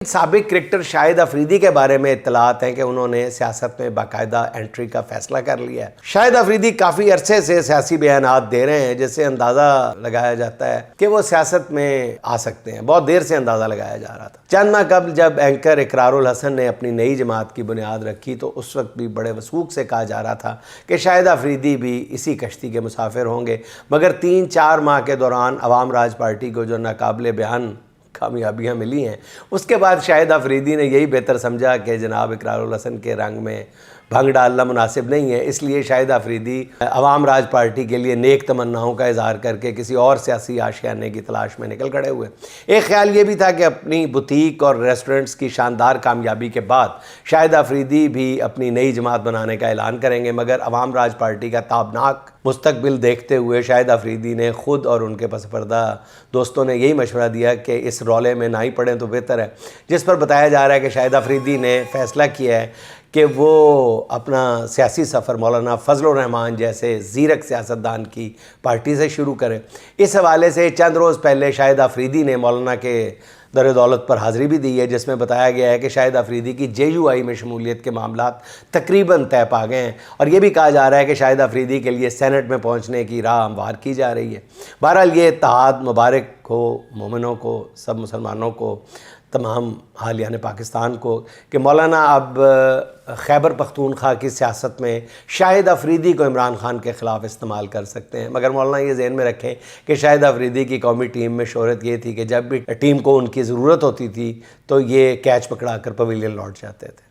साबिक क्रिकेटर शाहिद अफरीदी के बारे में इत्तलात हैं कि उन्होंने सियासत में बाकायदा एंट्री का फैसला कर लिया है। शाहिद अफरीदी काफ़ी अरसे से सियासी बयानात दे रहे हैं, जिससे अंदाज़ा लगाया जाता है कि वो सियासत में आ सकते हैं। बहुत देर से अंदाज़ा लगाया जा रहा था। चंद माह कबल जब एंकर इकरारुल हसन ने अपनी नई जमात की बुनियाद रखी तो उस वक्त भी बड़े वसूख से कहा जा रहा था कि शाहिद अफरीदी भी इसी कश्ती के मुसाफिर होंगे, मगर 3-4 माह के दौरान अवाम राज पार्टी को जो नाकाबिले बयान कामयाबियाँ मिली हैं, उसके बाद शाहिद अफरीदी ने यही बेहतर समझा कि जनाब इकरारुल हसन के रंग में भंग डालना मुनासिब नहीं है। इसलिए शाहिद अफरीदी अवाम राज पार्टी के लिए नेक तमन्नाओं का इजहार करके किसी और सियासी आशियाने की तलाश में निकल खड़े हुए। एक ख्याल ये भी था कि अपनी बुटीक और रेस्टोरेंट्स की शानदार कामयाबी के बाद शाहिद अफरीदी भी अपनी नई जमात बनाने का ऐलान करेंगे, मगर अवाम राज पार्टी का ताबनाक मुस्तकबिल देखते हुए शाहिद अफरीदी ने खुद और उनके पसपर्दा दोस्तों ने यही मशवरा दिया कि इस रौले में ना ही पड़ें तो बेहतर है। जिस पर बताया जा रहा है कि शाहिद अफरीदी ने फ़ैसला किया है कि वो अपना सियासी सफ़र मौलाना फजल रहमान जैसे ज़ीरक सियासतदान की पार्टी से शुरू करें। इस हवाले से चंद रोज़ पहले शाहिद अफरीदी ने मौलाना के दर दौलत पर हाज़िरी भी दी है, जिसमें बताया गया है कि शाहिद अफरीदी की JUI में शमूलियत के मामलात तकरीबन तय पा गए हैं और ये भी कहा जा रहा है कि शाहिद अफरीदी के लिए सेनेट में पहुंचने की राह हमवार की जा रही है। बहरहाल ये इत्तेहाद मुबारक हो मोमिनों को, सब मुसलमानों को, तमाम हालियान पाकिस्तान को कि मौलाना अब खैबर पख्तूनख्वा की सियासत में शाहिद अफरीदी को इमरान खान के ख़िलाफ़ इस्तेमाल कर सकते हैं। मगर मौलाना ये ज़हन में रखें कि शाहिद अफरीदी की कौमी टीम में शोहरत ये थी कि जब भी टीम को उनकी ज़रूरत होती थी तो ये कैच पकड़ा कर पवेलियन लौट जाते थे।